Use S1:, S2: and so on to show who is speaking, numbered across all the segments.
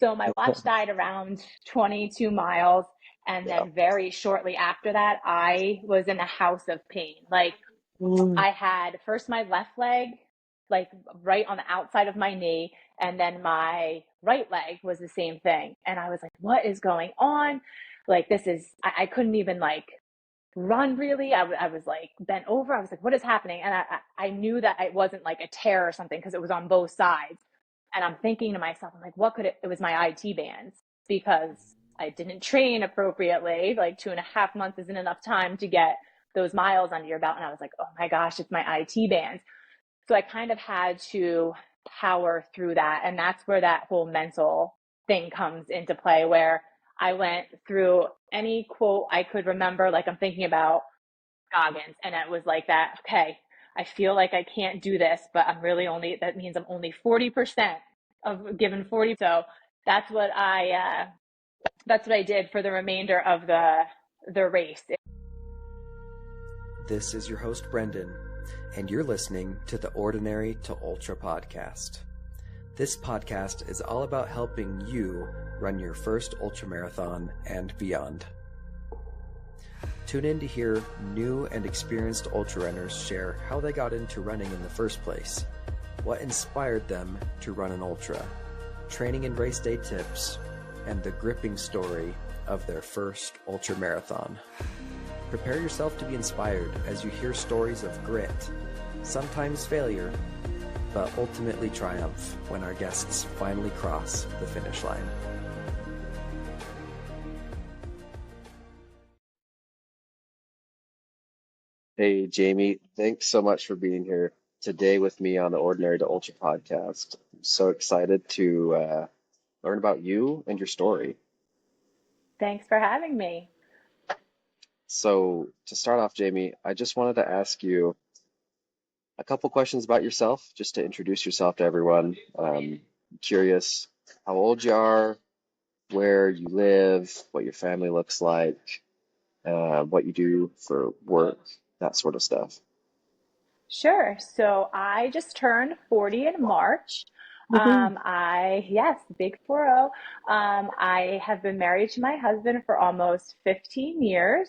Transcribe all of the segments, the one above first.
S1: So my watch died around 22 miles. And
S2: Yeah.
S1: then very shortly after that, I was in a house of pain. Like
S2: Mm.
S1: I had first my left leg, like right on the outside of my knee, and then my right leg was the same thing. And I was like, what is going on? Like, I couldn't even like run really. I was like bent over. I was like, what is happening? And I knew that it wasn't like a tear or something because it was on both sides. And I'm thinking to myself, I'm like, what could it was my IT bands because I didn't train appropriately. Like 2.5 months isn't enough time to get those miles under your belt. And I was like, oh my gosh, it's my IT bands. So I kind of had to power through that. And that's where that whole mental thing comes into play, where I went through any quote I could remember. Like I'm thinking about Goggins, and it was like that, okay, I feel like I can't do this, but that means I'm only 40% of given 40. So that's what that's what I did for the remainder of the race.
S3: This is your host, Brendan, and you're listening to the Ordinary to Ultra podcast. This podcast is all about helping you run your first ultramarathon and beyond. Tune in to hear new and experienced ultra runners share how they got into running in the first place, what inspired them to run an ultra, training and race day tips, and the gripping story of their first ultramarathon. Prepare yourself to be inspired as you hear stories of grit, sometimes failure, but ultimately triumph when our guests finally cross the finish line.
S2: Hey, Jamie, thanks so much for being here today with me on the Ordinary to Ultra podcast. I'm so excited to learn about you and your story.
S1: Thanks for having me.
S2: So, to start off, Jamie, I just wanted to ask you a couple questions about yourself, just to introduce yourself to everyone. Curious how old you are, where you live, what your family looks like, what you do for work, that sort of stuff.
S1: Sure. So I just turned 40 in March.
S2: Woohoo.
S1: Yes, big 40. I have been married to my husband for almost 15 years.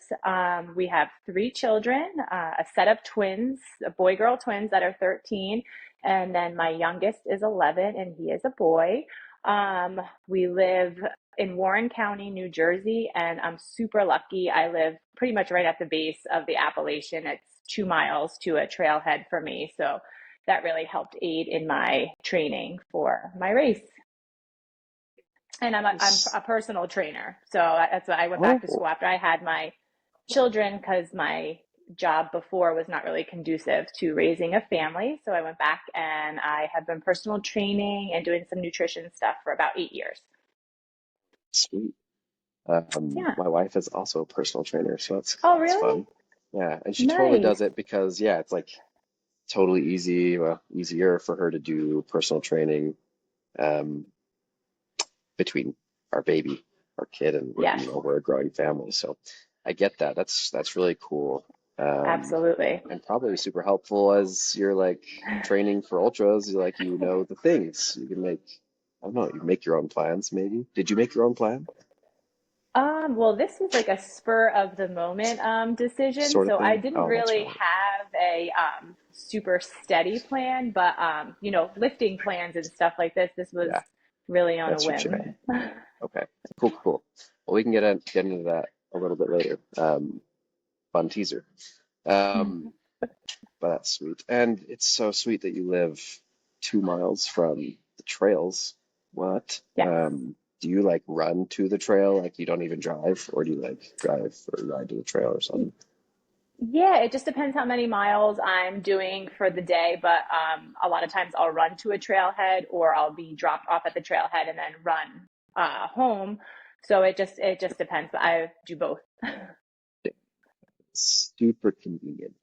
S1: We have three children, a set of twins, boy-girl twins that are 13, and then my youngest is 11 and he is a boy. We live in Warren County, New Jersey, and I'm super lucky. I live pretty much right at the base of the Appalachian. It's 2 miles to a trailhead for me. So that really helped aid in my training for my race. And I'm a personal trainer. So that's why I went back to
S2: Oh,
S1: school after I had my children, because my job before was not really conducive to raising a family. So I went back and I have been personal training and doing some nutrition stuff for about 8 years.
S2: sweet.
S1: Yeah.
S2: My wife is also a personal trainer, so
S1: Oh,
S2: it's
S1: really?
S2: fun. Yeah, and she totally
S1: Nice.
S2: does it because yeah, it's like totally easy, well, easier for her to do personal training um, between our baby, our kid, and
S1: Yes,
S2: we're a growing family. So I get that. That's really cool.
S1: absolutely.
S2: And probably super helpful as you're like training for ultras. You know the things you can make. I don't know. You make your own plans, maybe. Did you make your own plan?
S1: Well, this was like a spur of the moment decision.
S2: Sort of
S1: So I
S2: thing.
S1: didn't
S2: Oh, that's
S1: really
S2: right.
S1: have a super steady plan, but lifting plans and stuff like this was
S2: Yeah,
S1: really on a
S2: that's your
S1: whim.
S2: jam. Okay, cool. Well, we can get into that a little bit later. Fun teaser. Um, but that's sweet, and it's so sweet that you live 2 miles from the trails. What?
S1: Yes.
S2: Do you like run to the trail? Like you don't even drive, or do you like drive or ride to the trail or something?
S1: Yeah, it just depends how many miles I'm doing for the day, but a lot of times I'll run to a trailhead or I'll be dropped off at the trailhead and then run home. So it just depends, but I do both.
S2: Super convenient.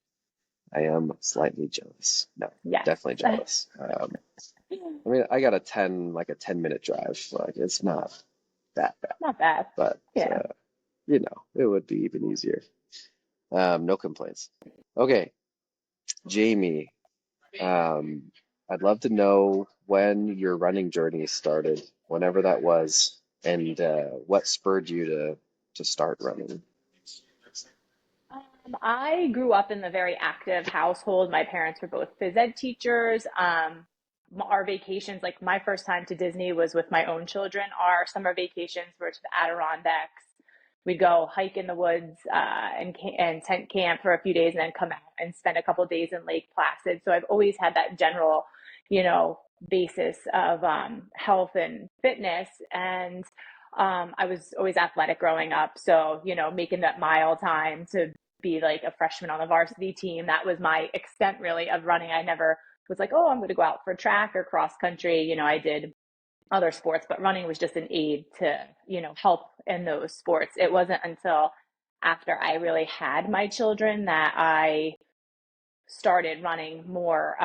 S2: I am slightly jealous. No,
S1: Yes.
S2: definitely jealous. I mean, I got a 10-minute drive. Like it's not that bad,
S1: Not bad.
S2: but
S1: Yeah.
S2: it would be even easier. No complaints. Okay, Jamie, I'd love to know when your running journey started. whenever that was, and what spurred you to start running?
S1: I grew up in the very active household. My parents were both phys ed teachers. Our vacations, like my first time to Disney was with my own children. Our summer vacations were to the Adirondacks. We'd go hike in the woods and tent camp for a few days and then come out and spend a couple of days in Lake Placid. So I've always had that general, basis of health and fitness. And I was always athletic growing up. So, making that mile time to be like a freshman on the varsity team, that was my extent really of running. I never was like, oh, I'm going to go out for track or cross country. I did other sports, but running was just an aid to, help in those sports. It wasn't until after I really had my children that I started running more,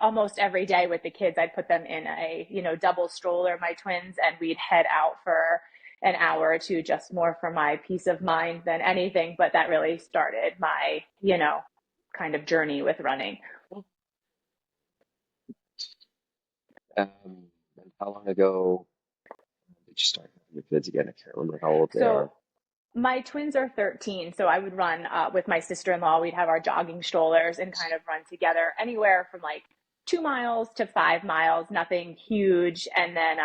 S1: almost every day with the kids. I'd put them in a, double stroller, my twins, and we'd head out for an hour or two just more for my peace of mind than anything. But that really started my, kind of journey with running.
S2: Um, and how long ago did you start having your kids again? I can't remember how old they are.
S1: So my twins are 13, so I would run with my sister-in-law. We'd have our jogging strollers and kind of run together anywhere from like 2 miles to 5 miles, nothing huge. And then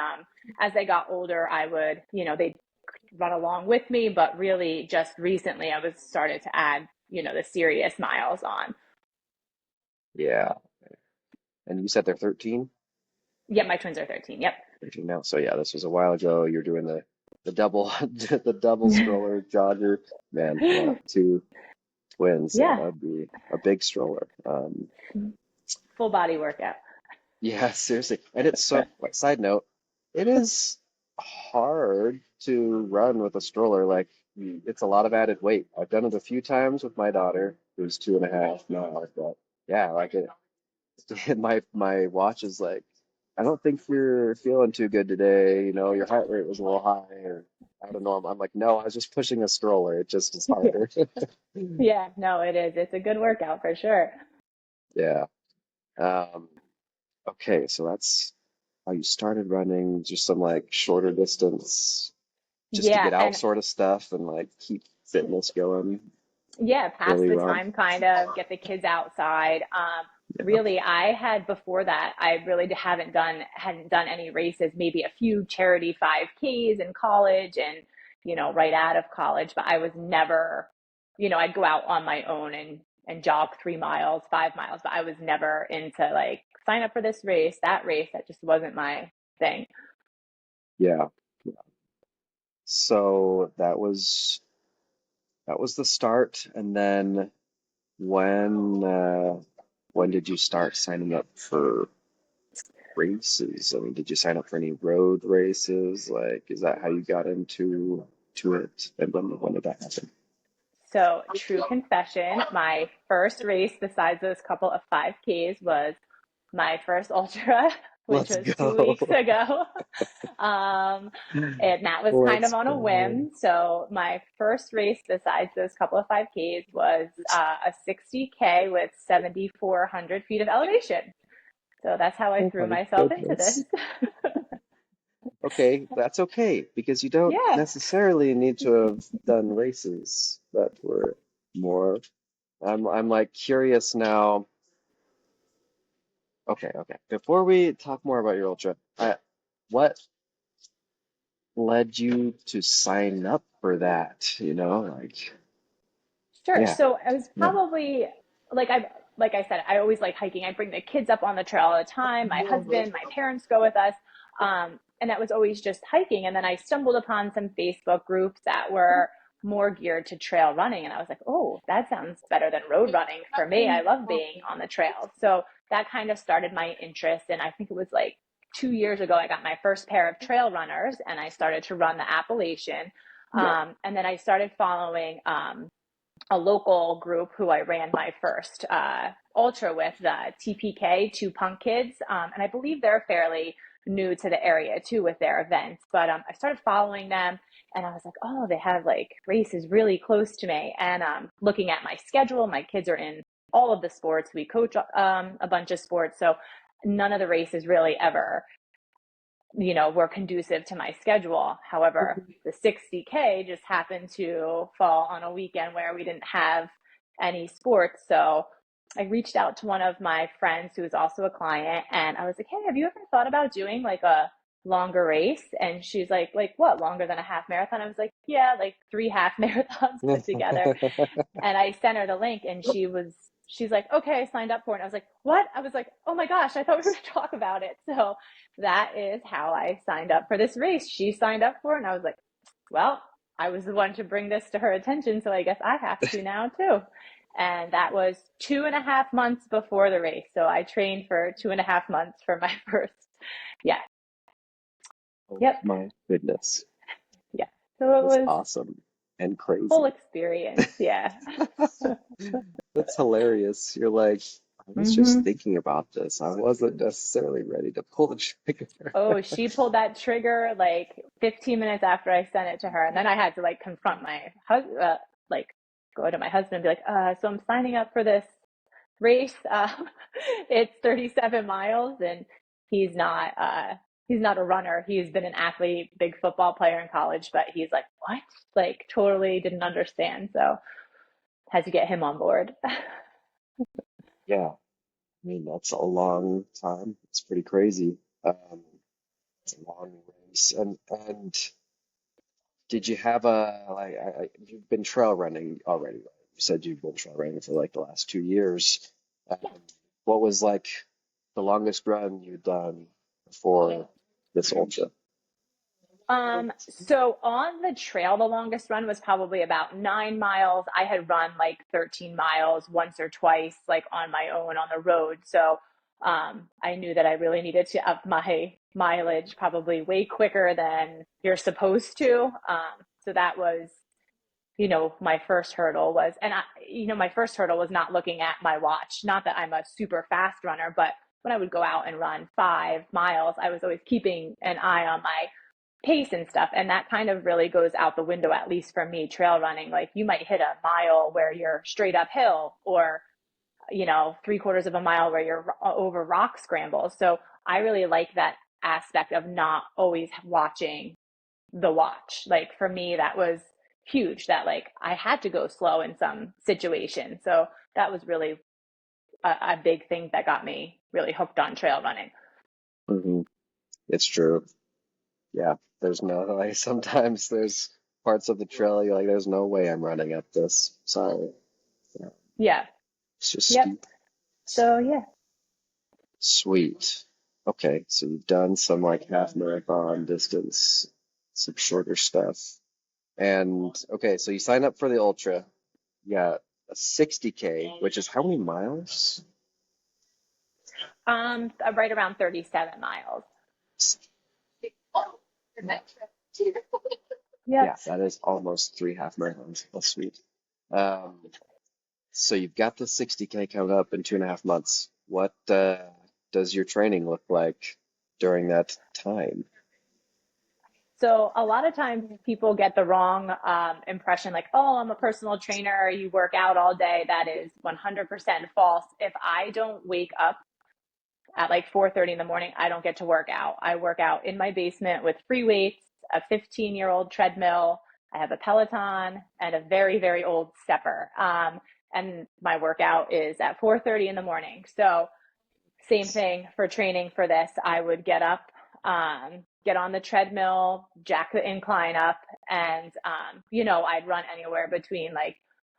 S1: as they got older, I would, they'd run along with me, but really just recently I was started to add, the serious miles on.
S2: Yeah. And you said they're 13?
S1: Yeah, my twins are 13. Yep.
S2: 13 now. So yeah, this was a while ago. You're doing the double the double stroller jogger. Man, yeah, two twins. Yeah,
S1: Yeah.
S2: that'd be a big stroller.
S1: Full body workout.
S2: Yeah, seriously. And it's so, like, side note, it is hard to run with a stroller. Like, it's a lot of added weight. I've done it a few times with my daughter, who's 2.5 now, but yeah, like my watch is like, I don't think you're feeling too good today. Your heart rate was a little high, or I don't know. I'm like, no, I was just pushing a stroller. It just is harder.
S1: Yeah, no, it is. It's a good workout for sure.
S2: Yeah. Um, okay, so that's how you started running, just some like shorter distance, just to
S1: Yeah,
S2: get out
S1: and
S2: sort of stuff and like keep fitness going
S1: yeah, pass
S2: early
S1: the
S2: on.
S1: time, kind of get the kids outside.
S2: Yeah.
S1: Really, I had before that, I really hadn't done any races, maybe a few charity 5Ks in college and, right out of college, but I was never, I'd go out on my own and jog 3 miles, 5 miles, but I was never into like sign up for this race, that race. That just wasn't my thing.
S2: Yeah. So that was the start. And then when when did you start signing up for races? I mean, did you sign up for any road races? Like, is that how you got into it? And when did that happen?
S1: So, true confession, my first race besides those couple of 5Ks was my first ultra, which
S2: Let's
S1: was 2 weeks
S2: go.
S1: ago. Um, and that was kind of
S2: Let's
S1: on a
S2: go.
S1: whim. So my first race besides those couple of 5Ks was a 60K with 7,400 feet of elevation. So that's how I
S2: Oh
S1: threw
S2: my
S1: myself into this.
S2: goodness. Okay, that's okay because you don't
S1: Yeah,
S2: necessarily need to have done races that were more. I'm like curious now. Okay. Before we talk more about your ultra, what led you to sign up for that? Like,
S1: sure.
S2: yeah,
S1: So I was
S2: yeah,
S1: probably like I said, I always like hiking. I bring the kids up on the trail all the time. My husband, my parents go with us. And that was always just hiking. And then I stumbled upon some Facebook groups that were more geared to trail running. And I was like, oh, that sounds better than road running for me. I love being on the trail. So that kind of started my interest. And I think it was like 2 years ago, I got my first pair of trail runners and I started to run the Appalachian. And then I started following a local group who I ran my first ultra with, the TPK, Two Punk Kids. And I believe they're fairly new to the area too with their events. But I started following them and I was like, oh, they have like races really close to me. And looking at my schedule, my kids are in all of the sports. We coach a bunch of sports. So none of the races really ever were conducive to my schedule. However, the 60K just happened to fall on a weekend where we didn't have any sports. So I reached out to one of my friends who is also a client, and I was like, hey, have you ever thought about doing like a longer race? And she's like what, longer than a half marathon? I was like, yeah, like 3 half marathons put together. And I sent her the link, and she's like, okay, I signed up for it. And I was like, what? I was like, oh my gosh, I thought we were going to talk about it. So that is how I signed up for this race. She signed up for it, and I was like, well, I was the one to bring this to her attention, so I guess I have to now too. And that was 2.5 months before the race. So I trained for 2.5 months for my first. Yeah.
S2: Oh
S1: Yep.
S2: my goodness.
S1: Yeah. So it
S2: That's
S1: was
S2: awesome and
S1: full
S2: crazy.
S1: experience. Yeah.
S2: That's hilarious. You're like, I was just
S1: hmm
S2: thinking about this. I wasn't necessarily ready to pull the trigger.
S1: Oh, she pulled that trigger like 15 minutes after I sent it to her. And then I had to like confront my husband, like go to my husband and be like, so I'm signing up for this race. It's 37 miles, and he's not, he's not a runner. He's been an athlete, big football player in college, but he's like, what? Like totally didn't understand. So had to get him on board.
S2: Yeah, I mean, that's a long time. It's pretty crazy. It's a long race. And did you have you've been trail running already, right? You said you've been trail running for like the last 2 years. Um, what was like the longest run you've done before this ultra?
S1: So on the trail, the longest run was probably about 9 miles. I had run like 13 miles once or twice, like on my own on the road. So I knew that I really needed to up my mileage probably way quicker than you're supposed to. So that was, my first hurdle was, and my first hurdle was not looking at my watch. Not that I'm a super fast runner, but when I would go out and run 5 miles, I was always keeping an eye on my pace and stuff. And that kind of really goes out the window, at least for me, trail running. Like you might hit a mile where you're straight uphill, or, 3/4 of a mile where you're over rock scrambles. So I really like that aspect of not always watching the watch. Like for me, that was huge, that like I had to go slow in some situations. So that was really a big thing that got me really hooked on trail running.
S2: Hmm. It's true. Yeah, there's no like sometimes there's parts of the trail you're like, there's no way I'm running up this. Sorry. Yeah,
S1: Yeah.
S2: it's just
S1: Yep.
S2: steep.
S1: So yeah.
S2: Sweet. Okay, so you've done some like half marathon distance, some shorter stuff. And okay, so you signed up for the ultra. You got a 60K, which is how many miles?
S1: Right around 37 miles.
S2: Yeah,
S1: Yep.
S2: that is almost 3 half marathons. That's sweet. Um, so you've got the 60K coming up in 2.5 months. What does your training look like during that time?
S1: So a lot of times people get the wrong impression, like, oh, I'm a personal trainer, you work out all day. That is 100% false. If I don't wake up at like 4:30 in the morning, I don't get to work out. I work out in my basement with free weights, a 15-year-old treadmill. I have a Peloton and a very, very old stepper. And my workout is at 4:30 in the morning. So same thing for training for this. I would get up, get on the treadmill, jack the incline up, and I'd run anywhere between like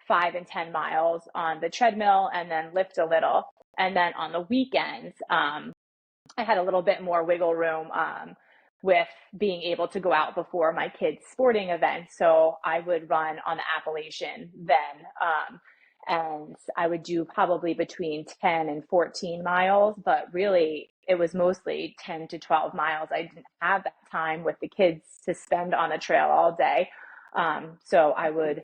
S1: 5 and 10 miles on the treadmill, and then lift a little. And then on the weekends, I had a little bit more wiggle room with being able to go out before my kids' sporting events. So I would run on the Appalachian then. And I would do probably between 10 and 14 miles, but really it was mostly 10 to 12 miles. I didn't have that time with the kids to spend on the trail all day. So I would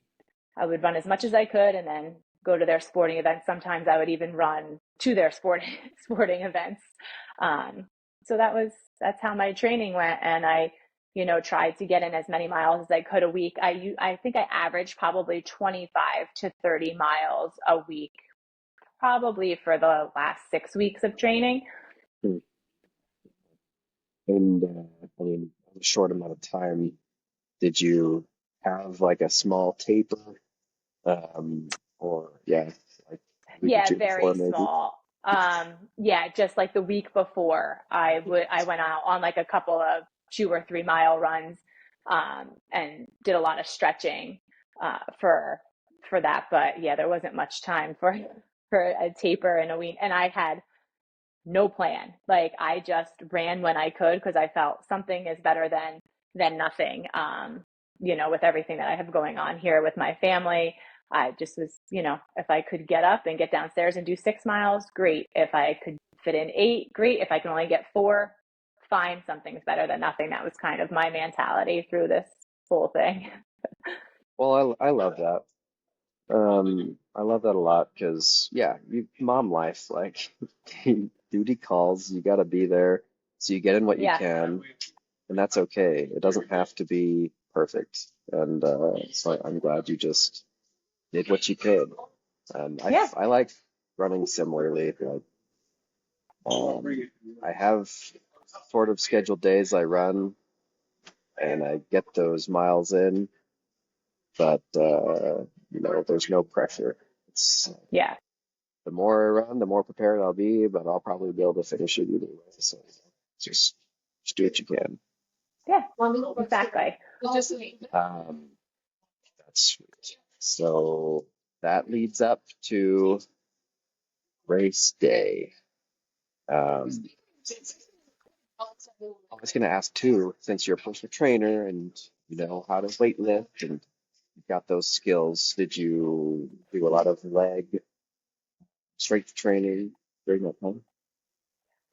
S1: run as much as I could and then go to their sporting events. Sometimes I would even run to their sporting events. Um, so that's how my training went. And I, tried to get in as many miles as I could a week. I think I averaged probably 25 to 30 miles a week, probably for the last 6 weeks of training.
S2: Hmm. And a short amount of time, did you have like a small taper? Or yeah, like a week or
S1: Yeah,
S2: two before
S1: very
S2: maybe?
S1: small. Yeah, just like the week before, I went out on like a couple of 2 or 3 mile runs, and did a lot of stretching, for that. But yeah, there wasn't much time for a taper in a week, and I had no plan. Like I just ran when I could because I felt something is better than nothing. With everything that I have going on here with my family, I just was, if I could get up and get downstairs and do 6 miles, great. If I could fit in 8, great. If I can only get 4, fine. Something's better than nothing. That was kind of my mentality through this whole thing.
S2: Well, I love that. I love that a lot because, yeah, mom life, like duty calls, you got to be there. So you get in what you
S1: Yes.
S2: can, and that's okay. It doesn't have to be perfect. And so I'm glad you just did what you could.
S1: Yeah.
S2: I like running similarly. Like, um, I have sort of scheduled days I run, and I get those miles in, but there's no pressure. It's
S1: Yeah.
S2: the more I run, the more prepared I'll be, but I'll probably be able to finish it either way. So just just do what you can.
S1: Yeah. Exactly.
S2: Um, that's sweet. So that leads up to race day. Um, I was going to ask too, since you're a personal trainer and you know how to weight lift and you've got those skills, did you do a lot of leg strength training during that time?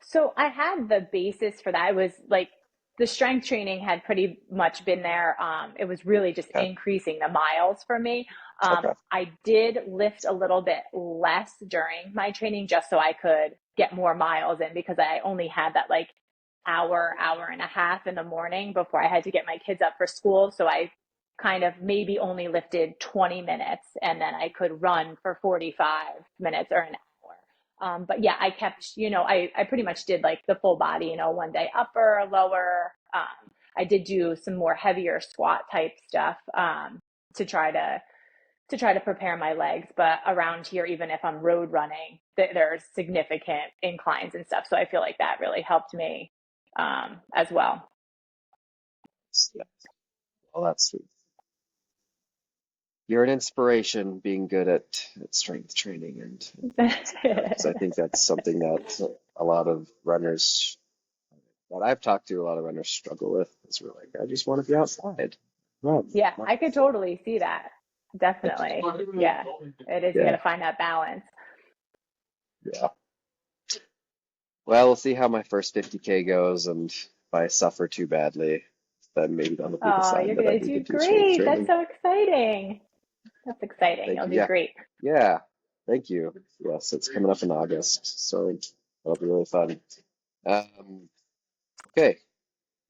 S1: So I had the basis for that. It was like the strength training had pretty much been there. It was really just
S2: Okay,
S1: increasing the miles for me.
S2: okay,
S1: I did lift a little bit less during my training just so I could get more miles in because I only had that like hour and a half in the morning before I had to get my kids up for school. So I kind of maybe only lifted 20 minutes and then I could run for 45 minutes or an hour. But yeah, I kept, I pretty much did like the full body, one day upper, lower. I did do some more heavier squat type stuff, to try to prepare my legs. But around here, even if I'm road running, there's significant inclines and stuff. So I feel like that really helped me, as well.
S2: yeah. Well, that's sweet. You're an inspiration being good at strength training and because I think that's something that a lot of runners that I've talked to, a lot of runners struggle with. Is we're like, I just want to be outside. Run.
S1: Yeah, I could totally see that. Definitely. Yeah, it is. You got
S2: Yeah,
S1: to find that balance.
S2: yeah. Well, we'll see how my first 50K goes, and if I suffer too badly, then maybe that'll be the
S1: Oh,
S2: sign
S1: you're
S2: that I
S1: going to
S2: need to
S1: do
S2: do strength
S1: great. That's
S2: training.
S1: so exciting. That's exciting.
S2: Thank
S1: You'll
S2: you.
S1: do
S2: Yeah,
S1: great.
S2: yeah. Thank you. Yes, it's coming up in August, so that'll be really fun. Um, okay,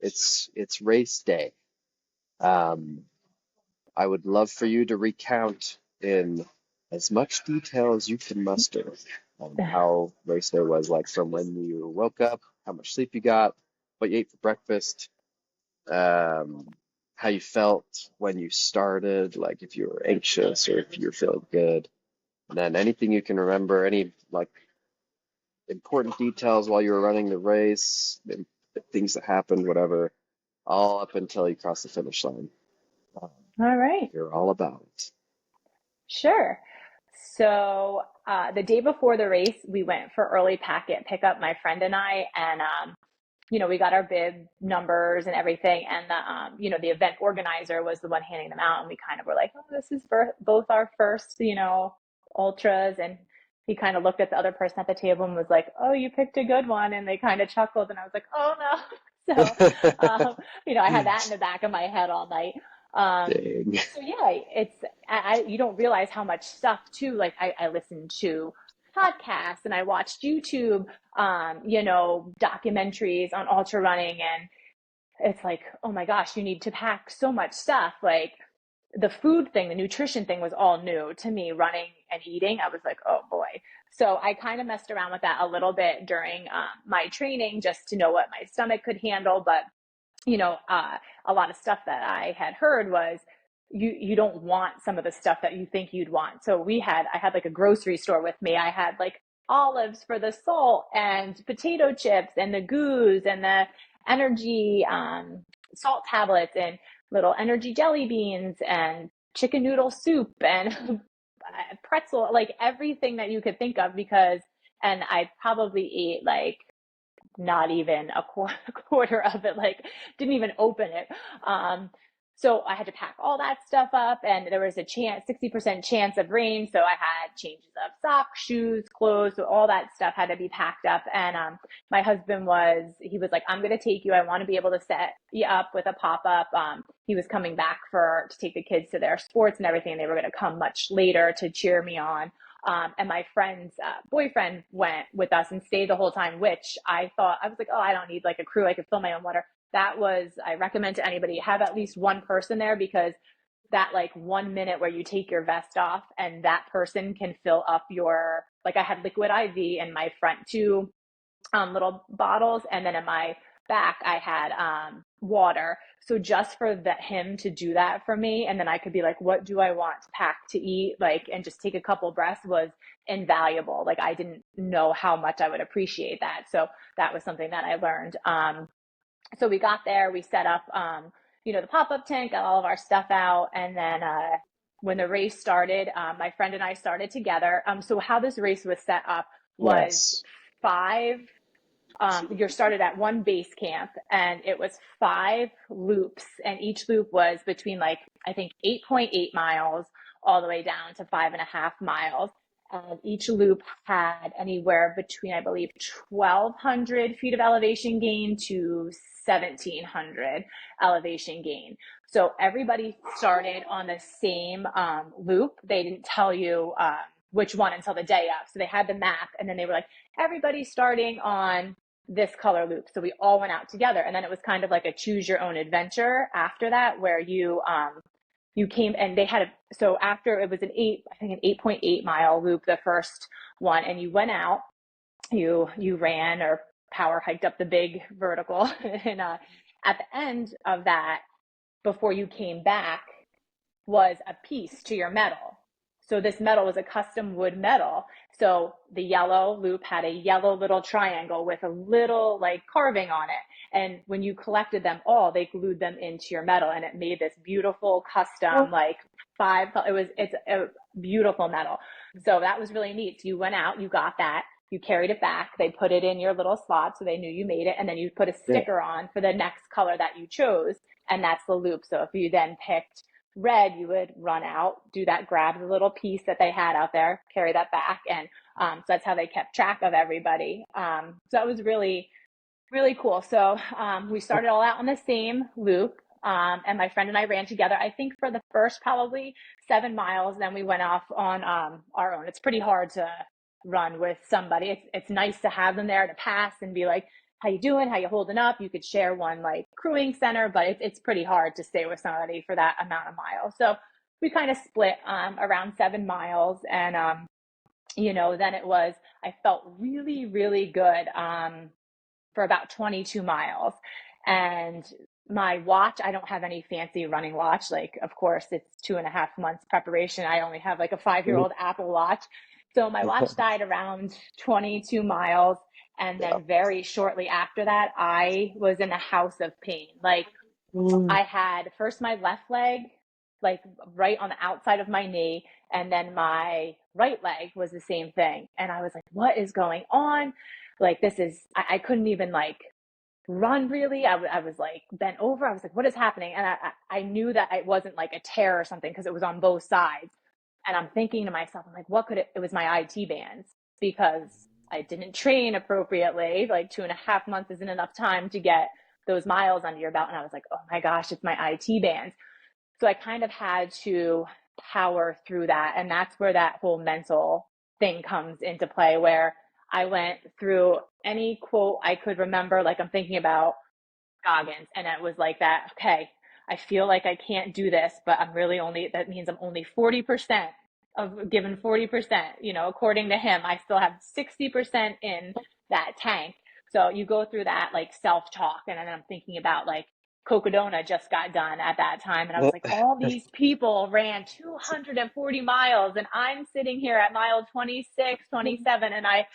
S2: it's race day. Um, I would love for you to recount in as much detail as you can muster how race day was, like from when you woke up, how much sleep you got, what you ate for breakfast, um, how you felt when you started, like if you were anxious or if you were feeling good, and then anything you can remember, any like important details while you were running the race, things that happened, whatever, all up until you crossed the finish line. Um,
S1: All right.
S2: you're all about it.
S1: Sure. So, the day before the race, we went for early packet pickup, my friend and I, and we got our bib numbers and everything. And the event organizer was the one handing them out, and we kind of were like, "Oh, this is for both our first, ultras." And he kind of looked at the other person at the table and was like, "Oh, you picked a good one." And they kind of chuckled, and I was like, "Oh no." So, I had that in the back of my head all night.
S2: Dang.
S1: So yeah, you don't realize how much stuff too. Like I listened to podcasts and I watched YouTube, documentaries on ultra running, and it's like, oh my gosh, you need to pack so much stuff. Like the food thing, the nutrition thing was all new to me. Running and eating, I was like, oh boy. So I kind of messed around with that a little bit during my training just to know what my stomach could handle, but a lot of stuff that I had heard was you don't want some of the stuff that you think you'd want. So I had like a grocery store with me. I had like olives for the salt and potato chips and the goos and the energy salt tablets and little energy jelly beans and chicken noodle soup and pretzel, like everything that you could think of and I probably ate like not even a quarter of it, like didn't even open it. So I had to pack all that stuff up, and there was a 60% chance of rain. So I had changes of socks, shoes, clothes, so all that stuff had to be packed up. And my husband he was like, I'm going to take you. I want to be able to set you up with a pop-up. He was coming back to take the kids to their sports and everything. And they were going to come much later to cheer me on. And my friend's boyfriend went with us and stayed the whole time, which I was like, oh, I don't need like a crew. I could fill my own water. I recommend to anybody, have at least one person there, because that like 1 minute where you take your vest off and that person can fill up I had liquid IV in my front two little bottles. And then in my back, I had water. So just for him to do that for me, and then I could be like, what do I want to pack to eat? Like, and just take a couple breaths was invaluable. Like, I didn't know how much I would appreciate that. So that was something that I learned. So we got there, we set up, the pop-up tent, got all of our stuff out. And then, when the race started, my friend and I started together. So how this race was set up was you started at one base camp, and it was 5 loops, and each loop was between I think 8.8 miles all the way down to 5.5 miles. And each loop had anywhere between, I believe, 1,200 feet of elevation gain to 1,700 elevation gain. So everybody started on the same loop. They didn't tell you which one until the day of. So they had the map, and then they were like, everybody's starting on this color loop. So we all went out together. And then it was kind of like a choose your own adventure after that, where you came, and so after it was an 8.8 mile loop, the first one, and you went out, you ran or power hiked up the big vertical. And at the end of that, before you came back, was a piece to your medal. So this medal was a custom wood medal. So the yellow loop had a yellow little triangle with a little carving on it. And when you collected them all, they glued them into your medal, and it made this beautiful custom, it's a beautiful medal. So that was really neat. So you went out, you got that, you carried it back. They put it in your little slot so they knew you made it. And then you put a sticker on for the next color that you chose. And that's the loop. So if you then picked red, you would run out, do that, grab the little piece that they had out there, carry that back. And so that's how they kept track of everybody. So that was really, really cool. So we started all out on the same loop. And my friend and I ran together, I think for the first probably 7 miles. Then we went off on our own. It's pretty hard to run with somebody. It's nice to have them there to pass and be like, how you doing? How you holding up? You could share one crewing center, but it's pretty hard to stay with somebody for that amount of miles. So we kind of split around 7 miles. And, then I felt really, really good for about 22 miles. And my watch, I don't have any fancy running watch. Of course, it's 2.5 months preparation. I only have a 5-year-old Apple Watch. So my watch died around 22 miles. And then very shortly after that, I was in a house of pain. I had first my left leg, right on the outside of my knee. And then my right leg was the same thing. And I was like, what is going on? I couldn't even run really. I was bent over. I was like, what is happening? And I knew that it wasn't a tear or something, because it was on both sides. And I'm thinking to myself, I'm like, what could it was my IT bands, because I didn't train appropriately. 2.5 months isn't enough time to get those miles under your belt. And I was like, oh my gosh, it's my IT bands. So I kind of had to power through that. And that's where that whole mental thing comes into play, where I went through any quote I could remember. I'm thinking about Goggins, and it was like that. Okay, I feel like I can't do this, but that means I'm only 40% of given 40%, according to him. I still have 60% in that tank. So you go through that self-talk, and then I'm thinking about Cocodona just got done at that time. And I was like, all these people ran 240 miles and I'm sitting here at mile 26, 27. And I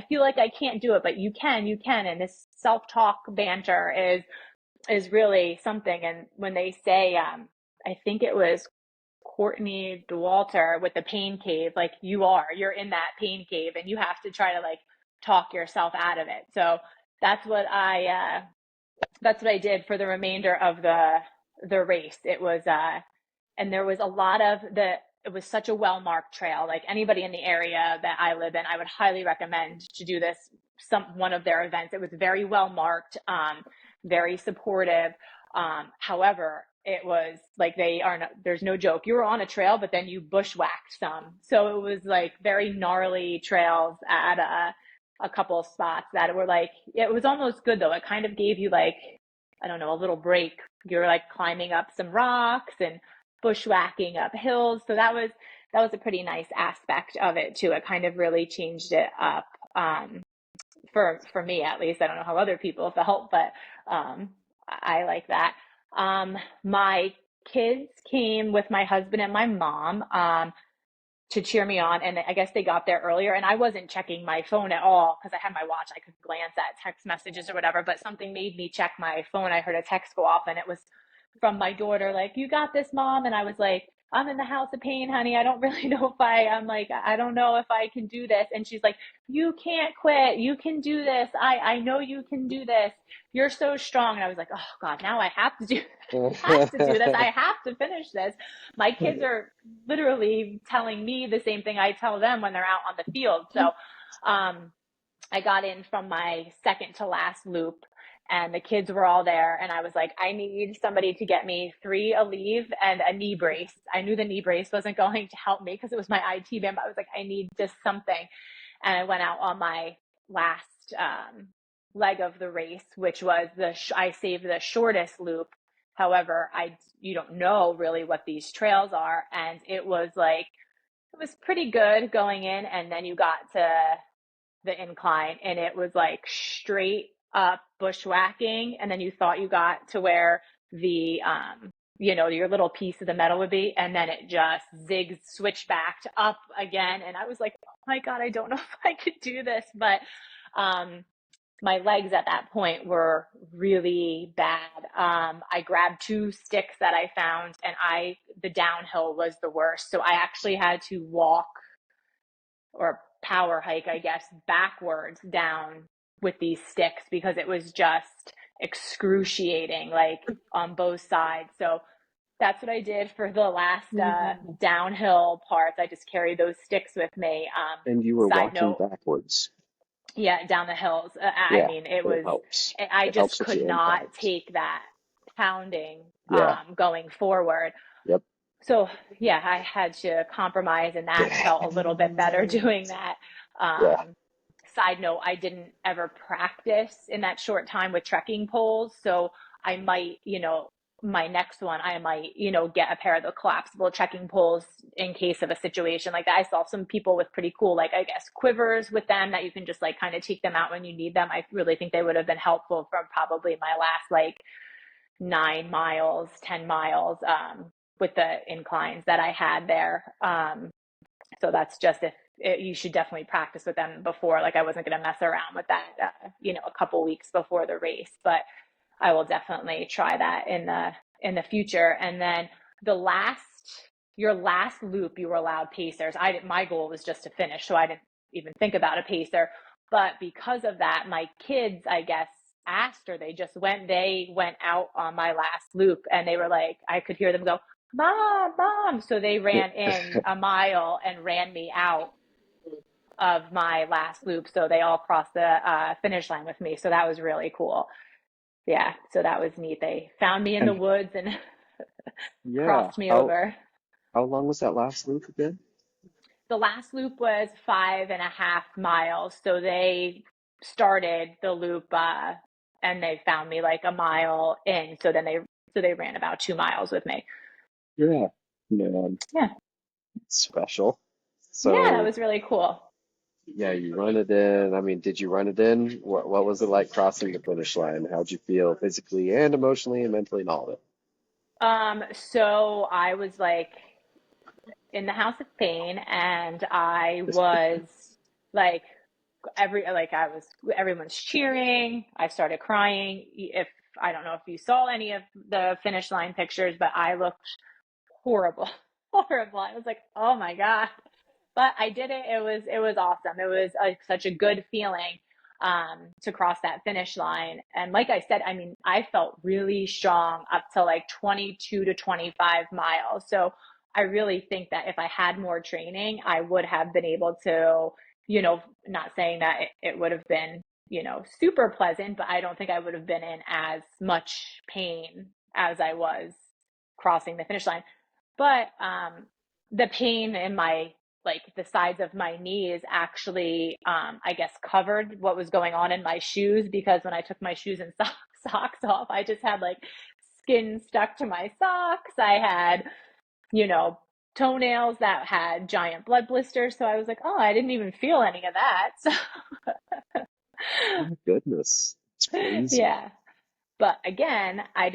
S1: feel like I can't do it, but you can. And this self-talk banter is really something. And when they say, I think it was Courtney Dauwalter with the pain cave, like you're in that pain cave and you have to try to like talk yourself out of it. So that's what I did for the remainder of the race. It was and there was a lot of it was such a well-marked trail. Like anybody in the area that I live in, I would highly recommend to do this one of their events. It was very well marked, very supportive. However, it was like there's no joke. You were on a trail, but then you bushwhacked some. So it was like very gnarly trails at a couple of spots that were like, it was almost good though. It kind of gave you like, I don't know, a little break. You're like climbing up some rocks and bushwhacking up hills. So that was a pretty nice aspect of it too. It kind of really changed it up. For me at least. I don't know how other people felt, but I like that. My kids came with my husband and my mom to cheer me on, and I guess they got there earlier, and I wasn't checking my phone at all because I had my watch. I could glance at text messages or whatever, but something made me check my phone. I heard a text go off, and it was from my daughter, like, "You got this, Mom." And I was like, "I'm in the house of pain, honey. I don't really know if I'm like, I don't know if I can do this." And she's like, "You can't quit. You can do this. I know you can do this. You're so strong." And I was like, "Oh God, now I have to do have to do this. I have to finish this." My kids are literally telling me the same thing I tell them when they're out on the field. So I got in from my second to last loop and the kids were all there. And I was like, I need somebody to get me 3 Aleve and a knee brace. I knew the knee brace wasn't going to help me because it was my IT band, but I was like, I need just something. And I went out on my last leg of the race, which was I saved the shortest loop. However, you don't know really what these trails are. And it was pretty good going in. And then you got to the incline and it was like straight up bushwhacking. And then you thought you got to where the, your little piece of the metal would be. And then it just switched back up again. And I was like, oh my God, I don't know if I could do this. But, my legs at that point were really bad. I grabbed 2 sticks that I found and the downhill was the worst. So I actually had to walk or power hike, I guess, backwards down with these sticks because it was just excruciating, like on both sides. So that's what I did for the last downhill parts. I just carried those sticks with me.
S2: And you were
S1: Side
S2: walking
S1: note,
S2: backwards.
S1: yeah, down the hills.
S2: Yeah,
S1: I mean, it
S2: helps.
S1: I
S2: It
S1: just
S2: helps with
S1: could
S2: your
S1: not
S2: inclines.
S1: take that pounding
S2: Yeah.
S1: going forward.
S2: Yep.
S1: So yeah, I had to compromise and that felt a little bit better doing that.
S2: Yeah.
S1: Side note, I didn't ever practice in that short time with trekking poles. So I might, my next one, I might, get a pair of the collapsible trekking poles in case of a situation like that. I saw some people with pretty cool, like, I guess, quivers with them that you can just like kind of take them out when you need them. I really think they would have been helpful for probably my last like 9 miles, 10 miles, with the inclines that I had there. So that's just you should definitely practice with them before. Like I wasn't going to mess around with that, a couple weeks before the race, but I will definitely try that in the future. And then your last loop, you were allowed pacers. My goal was just to finish, so I didn't even think about a pacer. But because of that, my kids, I guess, asked, or they went out on my last loop, and they were like, I could hear them go, "Mom, Mom!" So they ran in a mile and ran me out of my last loop. So they all crossed the finish line with me. So that was really cool. Yeah, so that was neat. They found me in the
S2: And
S1: woods and
S2: yeah,
S1: crossed me over.
S2: how long was that last loop again?
S1: The last loop was 5.5 miles. So they started the loop and they found me like a mile in. So then they ran about 2 miles with me.
S2: Yeah. Man,
S1: Yeah.
S2: special.
S1: Yeah, that
S2: So
S1: was really cool.
S2: Yeah, you run it in. I mean, did you run it in? What was it like crossing the finish line? How'd you feel physically and emotionally and mentally and all of it?
S1: So I was like in the house of pain, and I was like I was everyone's cheering. I started crying. If I don't know if you saw any of the finish line pictures, but I looked horrible, horrible. I was like, oh my God. But I did it. It was awesome. It was such a good feeling to cross that finish line. And like I said, I mean, I felt really strong up to like 22 to 25 miles. So I really think that if I had more training, I would have been able to, not saying that it would have been, super pleasant, but I don't think I would have been in as much pain as I was crossing the finish line. But the pain in my like the sides of my knees actually, I guess, covered what was going on in my shoes, because when I took my shoes and socks off, I just had like skin stuck to my socks. I had, you know, toenails that had giant blood blisters. So I was like, oh, I didn't even feel any of that.
S2: Oh my goodness, it's
S1: So
S2: crazy.
S1: yeah. But again, I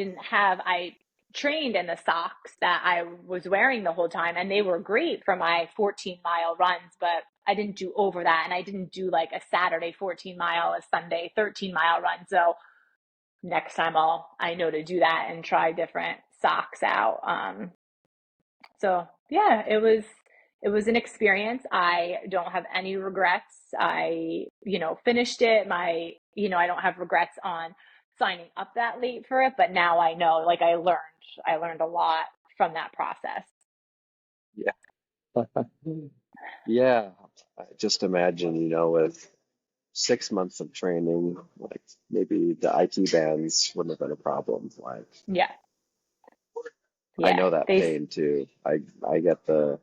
S1: trained in the socks that I was wearing the whole time, and they were great for my 14-mile runs, but I didn't do over that. And I didn't do like a Saturday 14-mile, a Sunday 13-mile run. So next time I know to do that and try different socks out. So yeah, it was an experience. I don't have any regrets. I, finished it. I don't have regrets on signing up that late for it, but now I know, like I learned a lot from that process.
S2: Yeah. Yeah. I just imagine, with 6 months of training, like maybe the IT bands wouldn't have been a problem. Like
S1: Yeah.
S2: I
S1: Yeah.
S2: know that pain too. I get I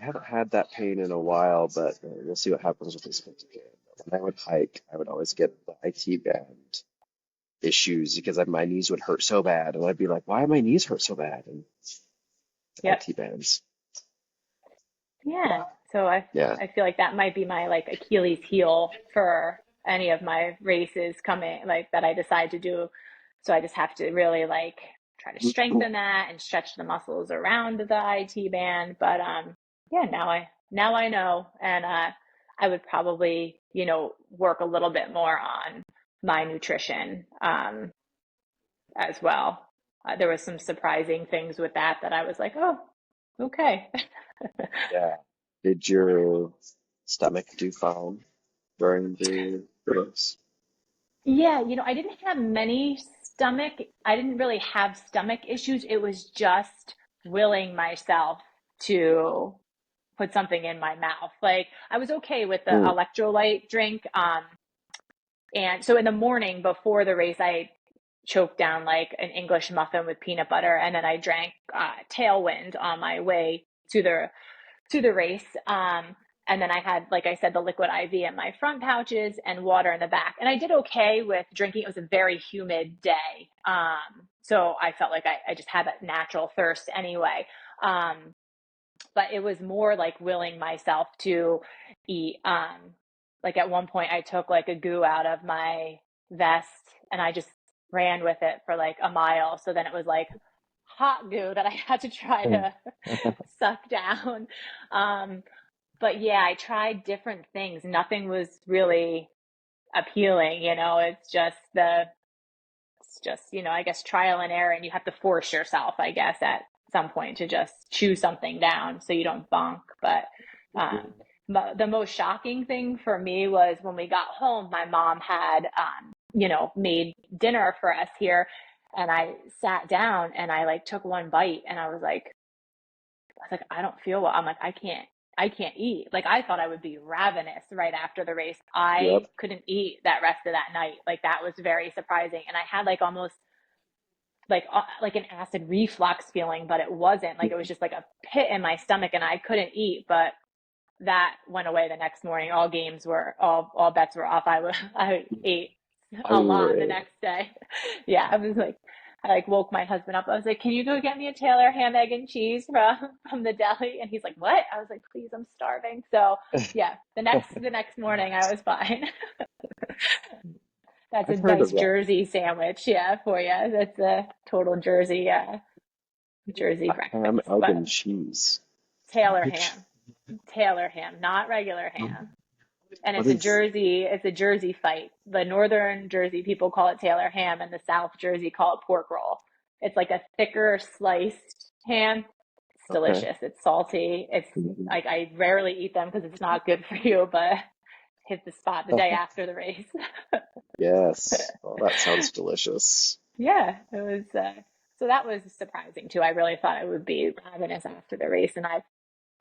S2: haven't had that pain in a while, but we'll see what happens with this again. When I would hike, I would always get the IT band issues because my knees would hurt so bad, and I'd be like, "Why do my knees hurt so bad?" And
S1: Yep.
S2: IT bands.
S1: Yeah. So I
S2: Yeah.
S1: I feel like that might be my like Achilles heel for any of my races coming like that I decide to do. So I just have to really like try to strengthen that and stretch the muscles around the IT band. But yeah, now I know, and I would probably, work a little bit more on my nutrition as well. There was some surprising things with that I was like, "Oh, okay."
S2: Yeah. Did your stomach do fine during the race?
S1: Yeah, I didn't really have stomach issues. It was just willing myself to put something in my mouth. Like I was okay with the
S2: Mm.
S1: electrolyte drink. And so in the morning before the race, I choked down like an English muffin with peanut butter, and then I drank Tailwind on my way to the race. And then I had, like I said, the liquid IV in my front pouches and water in the back. And I did okay with drinking. It was a very humid day. So I felt like I just had that natural thirst anyway. Um, but it was more like willing myself to eat. Like at one point, I took like a goo out of my vest and I just ran with it for like a mile. So then it was like hot goo that I had to try to suck down. Um, but yeah, I tried different things. Nothing was really appealing, I guess trial and error, and you have to force yourself, I guess, at some point to just chew something down so you don't bonk. But um, the most shocking thing for me was when we got home, my mom had, made dinner for us here, and I sat down and I like took one bite, and I was like, I don't feel well. I'm like, I can't eat. Like I thought I would be ravenous right after the race.
S2: Yep.
S1: I couldn't eat that rest of that night. Like that was very surprising. And I had like almost like an acid reflux feeling, but it wasn't. Like it was just like a pit in my stomach and I couldn't eat. But that went away the next morning. All bets were off. I ate
S2: Oh,
S1: a
S2: you were
S1: lot the
S2: a
S1: next day. Yeah, I was like, I like woke my husband up. I was like, "Can you go get me a Taylor ham, egg, and cheese from the deli?" And he's like, "What?" I was like, "Please, I'm starving." So yeah, the next morning I was fine. That's a
S2: I've heard
S1: nice
S2: of that.
S1: Jersey sandwich, yeah, for you. That's a total Jersey
S2: Ham,
S1: breakfast.
S2: egg,
S1: But
S2: and cheese.
S1: Taylor
S2: Which,
S1: ham, Taylor ham, not regular ham. And
S2: what is,
S1: it's a Jersey fight. The northern Jersey people call it Taylor ham, and the South Jersey call it pork roll. It's like a thicker sliced ham. It's
S2: okay.
S1: delicious. It's salty. It's like I rarely eat them because it's not good for you, but hit the spot the day after the race.
S2: Yes. Oh, that sounds delicious.
S1: Yeah, it was. So that was surprising too. I really thought I would be ravenous after the race, and I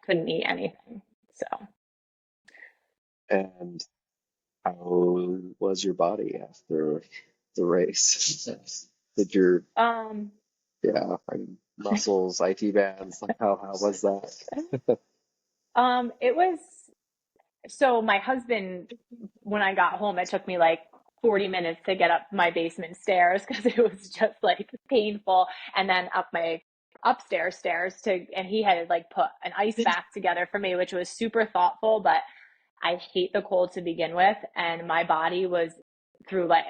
S1: couldn't eat anything. So,
S2: And how was your body after the race? Did your,
S1: um,
S2: yeah, I mean, muscles, IT bands, like how was that?
S1: it was. So my husband, when I got home, it took me like 40 minutes to get up my basement stairs because it was just like painful, and then up my upstairs stairs and he had like put an ice bath together for me, which was super thoughtful, but I hate the cold to begin with, and my body was through like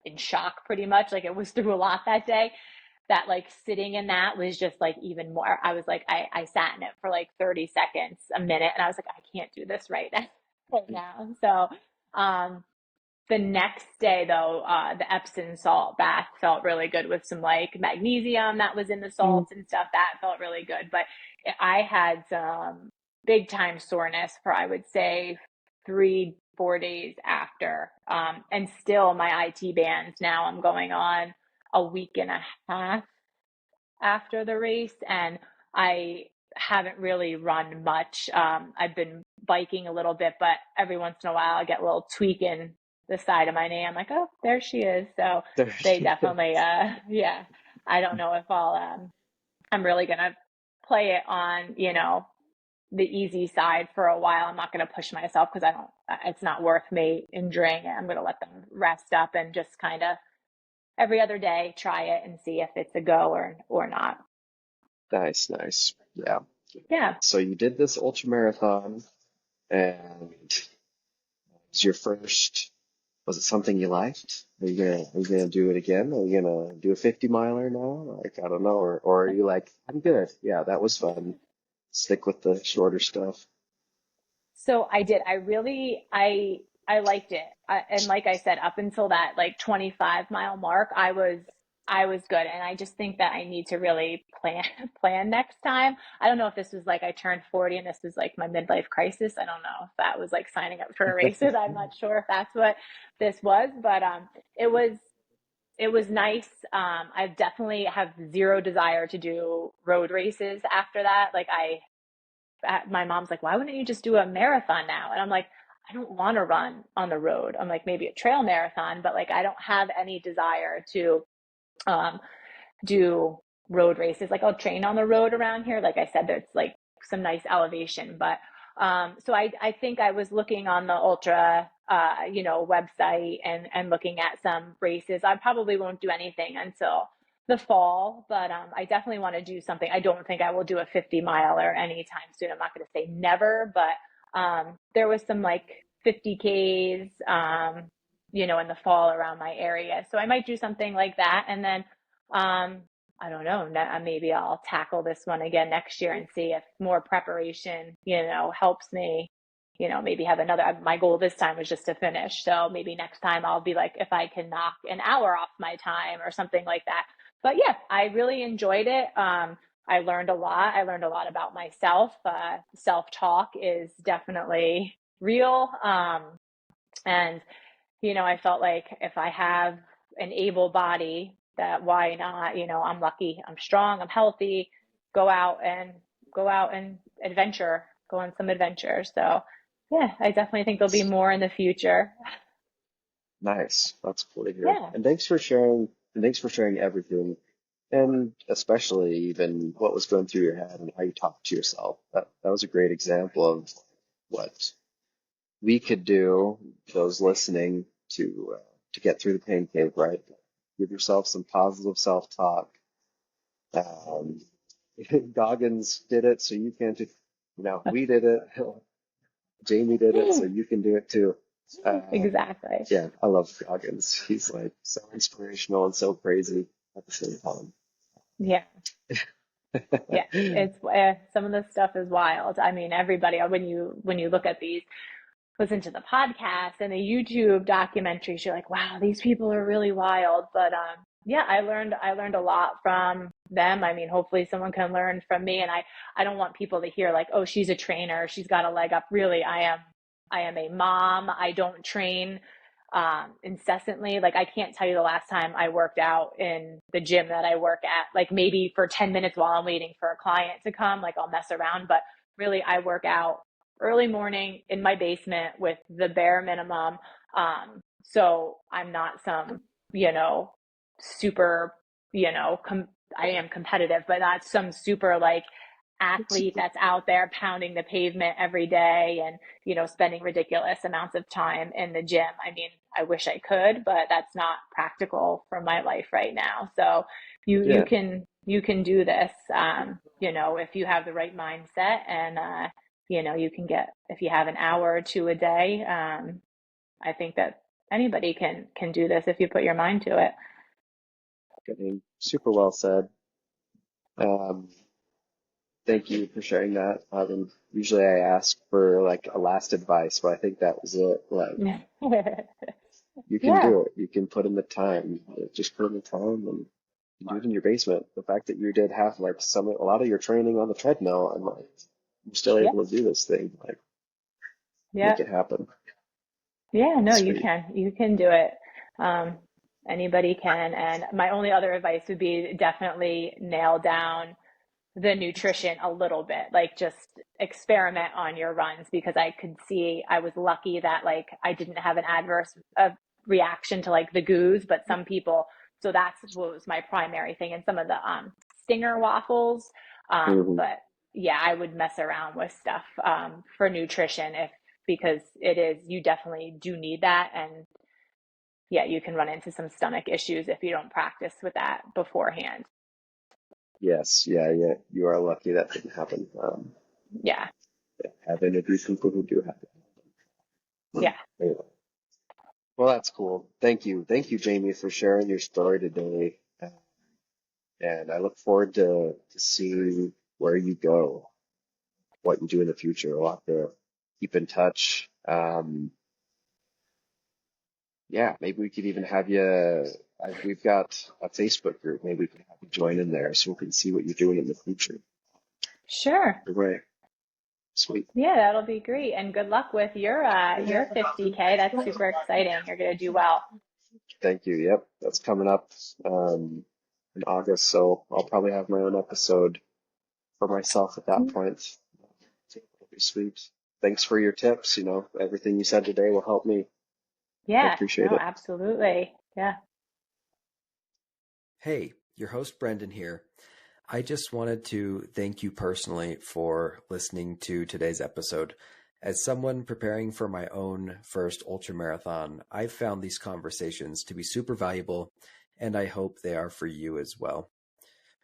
S1: in shock pretty much. Like it was through a lot that day. That like sitting in that was just like even more. I was like I sat in it for like 30 seconds, a minute, and I was like I can't do this right now. Right now. So the next day though, the Epsom salt bath felt really good with some like magnesium that was in the salts and stuff. That felt really good. But I had some big time soreness for I would say 3, 4 days after. And still my IT bands now I'm going on a week and a half after the race, and I haven't really run much. I've been biking a little bit, but every once in a while I get a little tweak in the side of my knee. I'm like, oh, there she is. So
S2: There
S1: they
S2: she
S1: definitely,
S2: is.
S1: yeah. I don't know if I'm really gonna play it on, the easy side for a while. I'm not gonna push myself because it's not worth me injuring it. I'm gonna let them rest up and just kind of every other day try it and see if it's a go or not.
S2: Nice, nice. Yeah.
S1: Yeah.
S2: So you did this ultra marathon, and it's your first. Was it something you liked? Are you gonna do it again? Are you gonna do a 50 miler now? Like I don't know, or are you like, I'm good. Yeah, that was fun. Stick with the shorter stuff.
S1: So I did. I liked it. And like I said, up until that like 25-mile mark, I was good. And I just think that I need to really plan plan next time. I don't know if this was like I turned 40 and this was like my midlife crisis. I don't know if that was like signing up for a race. I'm not sure if that's what this was, but it was it was nice. I definitely have zero desire to do road races after that. Like my mom's like, why wouldn't you just do a marathon now? And I'm like, I don't want to run on the road. I'm like, maybe a trail marathon, but like, I don't have any desire to um, do road races. Like, I'll train on the road around here. Like I said, there's like some nice elevation, but so I think I was looking on the ultra, website and looking at some races. I probably won't do anything until the fall, but I definitely want to do something. I don't think I will do a 50 miler anytime soon. I'm not going to say never, but there was some like 50Ks, in the fall around my area. So I might do something like that. And then I don't know, maybe I'll tackle this one again next year and see if more preparation, helps me, maybe have another. My goal this time was just to finish. So maybe next time I'll be like, if I can knock an hour off my time or something like that. But yeah, I really enjoyed it. I learned a lot. I learned a lot about myself. Self-talk is definitely real. And I felt like if I have an able body, that why not? I'm lucky, I'm strong, I'm healthy. Go out and adventure, go on some adventures. So yeah, I definitely think there'll be more in the future.
S2: Nice. That's cool to hear.
S1: Yeah.
S2: And thanks for sharing. And thanks for sharing everything, and especially even what was going through your head and how you talked to yourself. That was a great example of what we could do, those listening, to get through the pain cave, right? give yourself some positive self-talk. Um, Goggins did it, so you can too. We did it. Jamie did it, so you can do it too.
S1: Exactly.
S2: Yeah, I love Goggins. He's like so inspirational and so crazy at the same time.
S1: Yeah. Yeah, it's some of this stuff is wild. I mean, everybody when you look at these, listen to the podcast and the YouTube documentaries, you're like, wow, these people are really wild. But yeah, I learned a lot from them. I mean, hopefully someone can learn from me. And I don't want people to hear like, oh, she's a trainer, she's got a leg up. Really, I am a mom. I don't train incessantly. Like I can't tell you the last time I worked out in the gym that I work at, like maybe for 10 minutes while I'm waiting for a client to come, like I'll mess around, but really I work out early morning in my basement with the bare minimum. So I'm not some, super, I am competitive, but not some super like athlete that's out there pounding the pavement every day and, spending ridiculous amounts of time in the gym. I mean, I wish I could, but that's not practical for my life right now. So
S2: Yeah,
S1: you can do this, if you have the right mindset and, you can get, if you have an hour or two a day, I think that anybody can do this if you put your mind to it.
S2: I mean, super well said. Um, Thank you for sharing that. Usually I ask for like a last advice, but I think that was it. Like, you can
S1: Yeah.
S2: do it. You can put in the time. Just put in the time and do it in your basement. The fact that you did have like a lot of your training on the treadmill and like you're still
S1: Yeah.
S2: able to do this thing, like
S1: Yeah.
S2: make it happen.
S1: Yeah, no,
S2: Sweet.
S1: you can do it. Um, Anybody can. And my only other advice would be definitely nail down the nutrition a little bit, like just experiment on your runs because I could see I was lucky that like I didn't have an adverse reaction to like the goos, but some people, so that's what was my primary thing and some of the stinger waffles.
S2: Hmm.
S1: But yeah, I would mess around with stuff for nutrition if because it is you definitely do need that and yeah, you can run into some stomach issues if you don't practice with that beforehand.
S2: Yes, yeah, yeah. You are lucky that didn't happen.
S1: Yeah.
S2: Have interviewed people who do have it.
S1: Yeah.
S2: Anyway. Well, that's cool. Thank you. Thank you, Jamie, for sharing your story today. And I look forward to seeing where you go, what you do in the future. We'll have to keep in touch. Yeah, maybe we could even have you. We've got a Facebook group. Maybe we can have you join in there so we can see what you're doing in the future.
S1: Sure.
S2: Right. Sweet.
S1: Yeah, that'll be great. And good luck with your 50K. That's super exciting. You're gonna do well.
S2: Thank you. Yep, that's coming up in August, so I'll probably have my own episode for myself at that point. It'll be sweet. Thanks for your tips. Everything you said today will help me. I
S1: Yeah,
S2: appreciate
S1: no,
S2: it.
S1: absolutely. Yeah.
S3: Hey, your host Brendan here. I just wanted to thank you personally for listening to today's episode. As someone preparing for my own first ultramarathon, I've found these conversations to be super valuable, and I hope they are for you as well.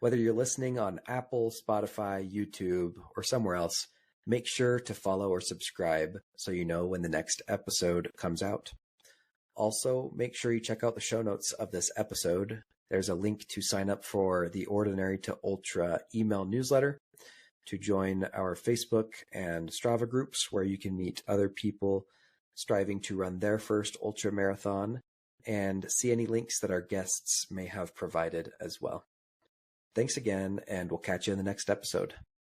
S3: Whether you're listening on Apple, Spotify, YouTube, or somewhere else, make sure to follow or subscribe so you know when the next episode comes out. Also, make sure you check out the show notes of this episode. There's a link to sign up for the Ordinary to Ultra email newsletter, to join our Facebook and Strava groups where you can meet other people striving to run their first ultra marathon, and see any links that our guests may have provided as well. Thanks again, and we'll catch you in the next episode.